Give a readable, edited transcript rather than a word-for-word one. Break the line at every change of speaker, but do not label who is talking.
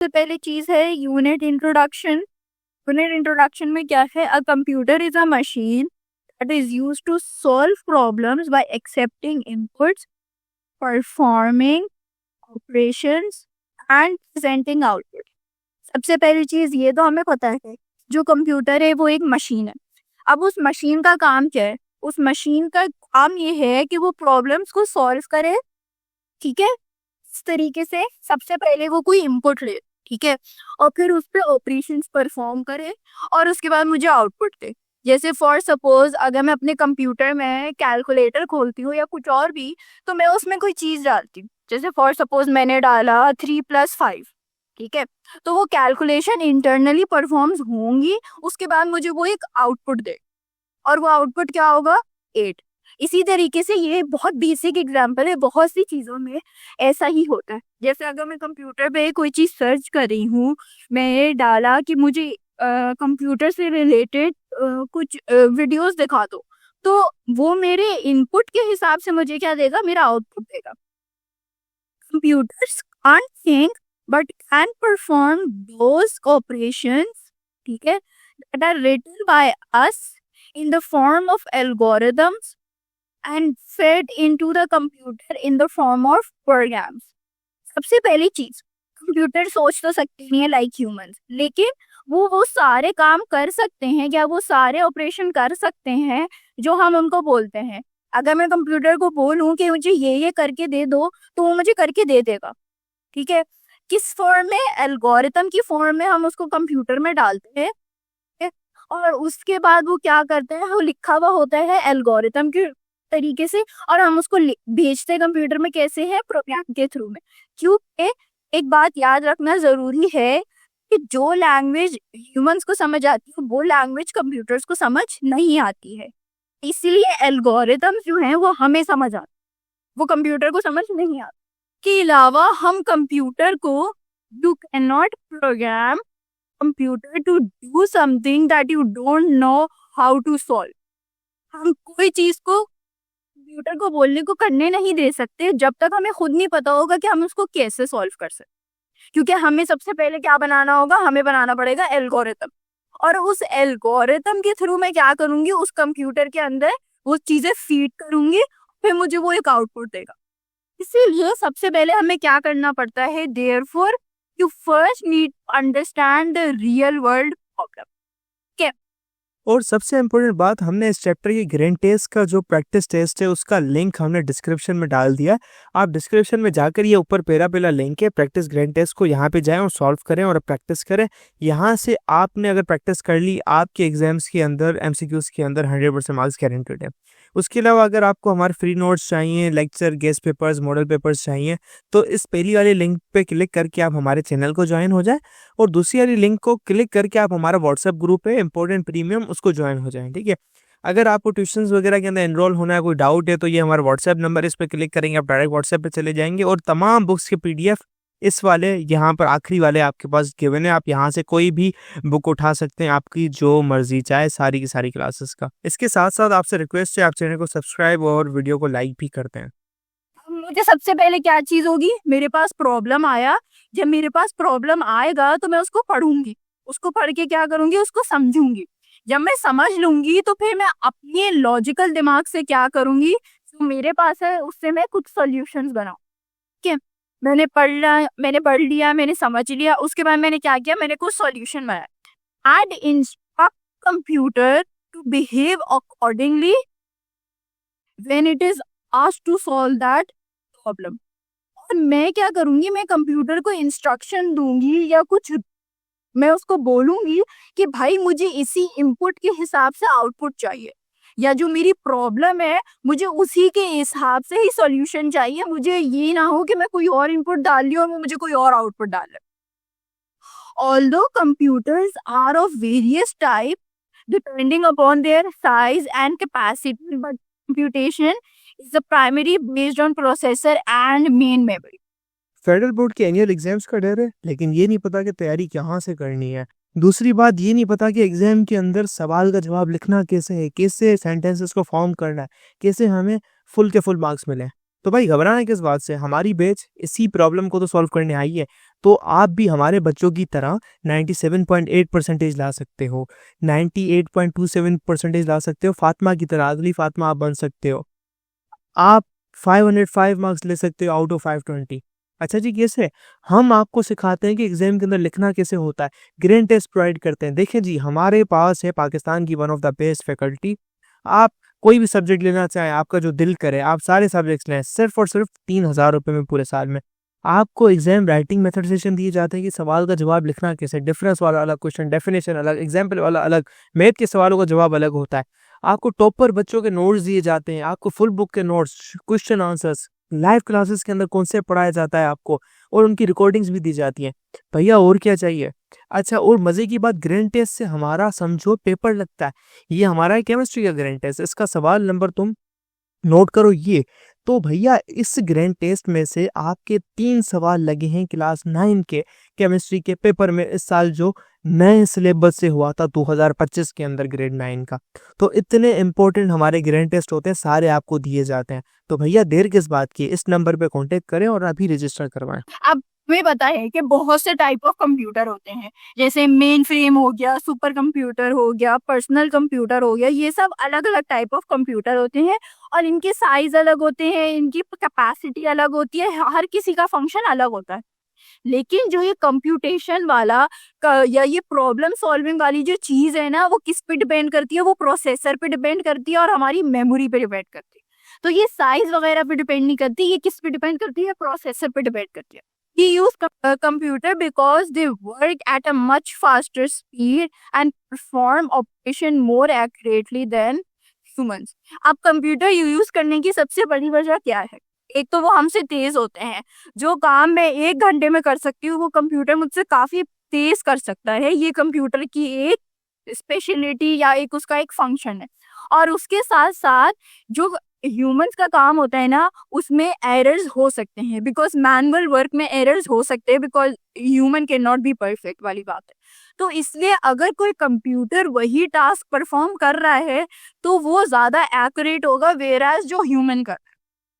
सबसे पहली चीज़ है यूनिट इंट्रोडक्शन। यूनिट इंट्रोडक्शन में क्या है? A computer is a machine that is used to solve problems by accepting inputs, performing operations and presenting output. सबसे पहली चीज़ ये तो हमें पता है, जो कंप्यूटर है वो एक मशीन है। अब उस मशीन का काम क्या है? उस मशीन का काम ये है कि वो प्रॉब्लम्स को सॉल्व करे। ठीक है, इस तरीके से सबसे पहले वो कोई इनपुट ले, ठीक है, और फिर उस पे ऑपरेशंस परफॉर्म करे और उसके बाद मुझे आउटपुट दे। जैसे फॉर सपोज अगर मैं अपने कंप्यूटर में कैलकुलेटर खोलती हूँ या कुछ और भी, तो मैं उसमें कोई चीज डालती हूँ। जैसे फॉर सपोज मैंने डाला 3+5, ठीक है, तो वो कैलकुलेशन इंटरनली परफॉर्म्स होंगी, उसके बाद मुझे वो एक आउटपुट दे, और वो आउटपुट क्या होगा? 8। इसी तरीके से ये बहुत बेसिक एग्जांपल है, बहुत सी चीज़ों में ऐसा ही होता है। जैसे अगर मैं कंप्यूटर पे कोई चीज़ सर्च कर रही हूँ, मैं डाला कि मुझे कंप्यूटर से रिलेटेड कुछ वीडियोस दिखा दो, तो वो मेरे इनपुट के हिसाब से मुझे क्या देगा? मेरा आउटपुट देगा। Computers can't think but can perform those operations, ठीक है, that are written by us in the form of algorithms and fed into the computer in the form of programs. सबसे पहली चीज, कंप्यूटर सोच तो सकते नहीं है लाइक ह्यूमंस, लेकिन वो सारे काम कर सकते हैं, क्या वो सारे ऑपरेशन कर सकते हैं जो हम उनको बोलते हैं? अगर मैं कंप्यूटर को बोलूं कि मुझे ये करके दे दो, तो वो मुझे करके दे देगा। ठीक है, किस फॉर्म में? एल्गोरिथम की फॉर्म में हम उसको कंप्यूटर में डालते हैं, है? और उसके बाद वो क्या करते हैं? वो लिखा हुआ होता है एल्गोरिथम के तरीके से, और हम उसको भेजते हैं कंप्यूटर में। कैसे है? प्रोग्राम के थ्रू में। क्योंकि एक बात याद रखना जरूरी है कि जो लैंग्वेज ह्यूमंस को समझ आती है, वो लैंग्वेज कंप्यूटर्स को समझ नहीं आती है। इसीलिए एल्गोरिथम्स जो हैं वो हमें समझ आते, वो कंप्यूटर को समझ नहीं आते। के अलावा हम कंप्यूटर को, you can not program computer to do something that you don't know how to solve. हम कोई चीज को कंप्यूटर को बोलने को करने नहीं दे सकते जब तक हमें खुद नहीं पता होगा कि हम उसको कैसे सॉल्व कर सकते। क्योंकि हमें सबसे पहले क्या बनाना होगा? हमें बनाना पड़ेगा एल्गोरिथम, और उस एल्गोरिथम के थ्रू मैं क्या करूंगी? उस कंप्यूटर के अंदर वो चीजें फीड करूंगी, फिर मुझे वो एक आउटपुट देगा। इसीलिए सबसे पहले हमें क्या करना पड़ता है? Therefore you first need to understand the real world problem.
और सबसे इम्पोर्टेंट बात, हमने इस चैप्टर की ग्रैंड टेस्ट का जो प्रैक्टिस टेस्ट है उसका लिंक हमने डिस्क्रिप्शन में डाल दिया। आप डिस्क्रिप्शन में जाकर ये ऊपर पहला लिंक है, प्रैक्टिस ग्रैंड टेस्ट को यहाँ पे जाएं और सॉल्व करें और प्रैक्टिस करें। यहाँ से आपने अगर प्रैक्टिस कर ली, आपके एग्जाम्स के अंदर एमसीक्यूज के अंदर 100% मार्क्स गारंटेड है। उसके अलावा अगर आपको हमारे फ्री नोट्स चाहिए, lecture, guest papers, model papers चाहिए, तो इस पहली वाली लिंक पे क्लिक करके आप हमारे चैनल को ज्वाइन हो जाएं, और दूसरी वाली लिंक को क्लिक करके आप हमारा व्हाट्सएप ग्रुप है इम्पोर्टेंट प्रीमियम, उसको ज्वाइन हो जाएं। ठीक है, अगर आपको ट्यूशंस वगैरह के अंदर एनरोल होना है, कोई डाउट है, तो ये हमारा व्हाट्सएप नंबर, इस पर क्लिक करेंगे आप डायरेक्ट व्हाट्सएप पे चले जाएंगे, और तमाम बुक्स के पीडीएफ इस वाले यहाँ पर आखिरी वाले आपके पास गिवन है। आप यहाँ से कोई भी बुक उठा सकते हैं, आपकी जो मर्जी चाहे, सारी की सारी क्लासेस का। इसके साथ साथ आपसे रिक्वेस्ट है, आप चैनल को सब्सक्राइब और वीडियो को लाइक भी करते हैं।
मुझे सबसे पहले क्या चीज होगी? मेरे पास प्रॉब्लम आया, जब मेरे पास प्रॉब्लम आएगा तो मैं उसको पढ़ूंगी, उसको पढ़ के क्या करूंगी? उसको समझूंगी। जब मैं समझ लूंगी तो फिर मैं अपने लॉजिकल दिमाग से क्या करूंगी? जो मेरे पास है उससे मैं कुछ सॉल्यूशंस बनाऊं। ठीक है, मैंने पढ़ लिया, मैंने समझ लिया, उसके बाद मैंने क्या किया? मैंने कुछ सॉल्यूशन बनाया। And instruct computer to behave accordingly when it is asked to solve that problem. और मैं क्या करूंगी? मैं कंप्यूटर को इंस्ट्रक्शन दूंगी, या कुछ मैं उसको बोलूंगी कि भाई मुझे इसी इनपुट के हिसाब से आउटपुट चाहिए, या जो मेरी प्रॉब्लम है मुझे उसी के हिसाब से ही सॉल्यूशन चाहिए। मुझे ये ना हो कि मैं कोई और इनपुट डाल ली और वो मुझे कोई और आउटपुट डाल रहा है। Although computers are of various types depending upon their size and capacity, but computation is the primary based on processor and main memory.
Federal board के एनुअल एग्जाम्स का डर है, लेकिन ये नहीं पता कि तैयारी कहाँ से करनी है। दूसरी बात, ये नहीं पता कि एग्जाम के अंदर सवाल का जवाब लिखना कैसे है, कैसे सेंटेंसेस को फॉर्म करना है, कैसे हमें फुल के फुल मार्क्स मिले। तो भाई घबराना किस बात से, हमारी बैच इसी प्रॉब्लम को तो सॉल्व करने आई है। तो आप भी हमारे बच्चों की तरह 97.8 परसेंटेज ला सकते हो, 98.27 परसेंटेज ला सकते हो, फातिमा की तरह, अगली फातिमा आप बन सकते हो। आप 505 मार्क्स ले सकते हो आउट ऑफ 520। अच्छा जी, कैसे? हम आपको सिखाते हैं कि एग्जाम के अंदर लिखना कैसे होता है, ग्रेड टेस्ट प्रोवाइड करते हैं। देखिए जी, हमारे पास है पाकिस्तान की one of the best faculty. आप कोई भी सब्जेक्ट लेना चाहें, आपका जो दिल करे, आप सारे सब्जेक्ट्स लें, सिर्फ और सिर्फ 3000 रुपये में पूरे साल में। आपको एग्जाम राइटिंग मेथड सेशन दिए जाते हैं कि सवाल का जवाब लिखना कैसे, डिफरेंस वाला अलग क्वेश्चन, डेफिनेशन अलग, एग्जाम्पल वाला अलग, मैथ के सवालों का जवाब अलग होता है। आपको टॉपर बच्चों के नोट्स दिए जाते हैं, आपको फुल बुक के notes, question answers, live classes के अंदर कॉन्सेप्ट पढ़ाया जाता है आपको, और उनकी रिकॉर्डिंग्स भी दी जाती हैं। भैया और क्या चाहिए? अच्छा, और मज़े की बात, ग्रैंड टेस्ट से हमारा समझो पेपर लगता है। ये हमारा है केमिस्ट्री का ग्रैंड टेस्ट, इसका सवाल नंबर तुम नोट करो ये। तो भैया इस ग्रैंड टेस्ट में से आपके 3 सवाल लगे हैं क्लास 9 के केमिस्ट्री के पेपर में, इस साल जो नए सिलेबस से हुआ था 2025 के अंदर ग्रेड 9 का। तो इतने इंपॉर्टेंट हमारे ग्रैंड टेस्ट होते हैं, सारे आपको दिए जाते हैं। तो भैया देर किस बात की, इस नंबर पे कांटेक्ट करें और अभी रजिस्टर करवाएं।
अब हमें पता है कि बहुत से टाइप ऑफ कंप्यूटर होते हैं, जैसे मेन फ्रेम हो गया, सुपर कंप्यूटर हो गया, पर्सनल कंप्यूटर हो गया, ये सब अलग अलग टाइप ऑफ कंप्यूटर होते हैं और इनके साइज अलग होते हैं, इनकी कैपेसिटी अलग होती है, हर किसी का फंक्शन अलग होता है। लेकिन जो ये कंप्यूटेशन वाला या ये प्रॉब्लम सॉल्विंग वाली जो चीज है ना, वो किस पे डिपेंड करती है? वो प्रोसेसर पे डिपेंड करती है और हमारी मेमोरी पे डिपेंड करती है। तो ये साइज वगैरह पे डिपेंड नहीं करती, ये किस पे डिपेंड करती है? प्रोसेसर पे डिपेंड करती है। We use computer because they work at a much faster speed and perform operation more accurately than humans. अब कंप्यूटर यूज करने की सबसे बड़ी वजह क्या है? एक तो वो हमसे तेज होते हैं, जो काम मैं 1 घंटे में कर सकती हूँ वो कंप्यूटर मुझसे काफी तेज कर सकता है। ये कंप्यूटर की एक स्पेशलिटी या एक उसका एक फंक्शन है। और उसके साथ साथ जो ह्यूमंस का काम होता है ना, उसमें एरर्स हो सकते हैं, बिकॉज मैनुअल वर्क में एरर्स हो सकते हैं, because human can not be perfect वाली बात है। तो इसलिए अगर कोई कंप्यूटर वही टास्क परफॉर्म कर रहा है तो वो ज्यादा एक्यूरेट होगा, वेराज जो ह्यूमन कर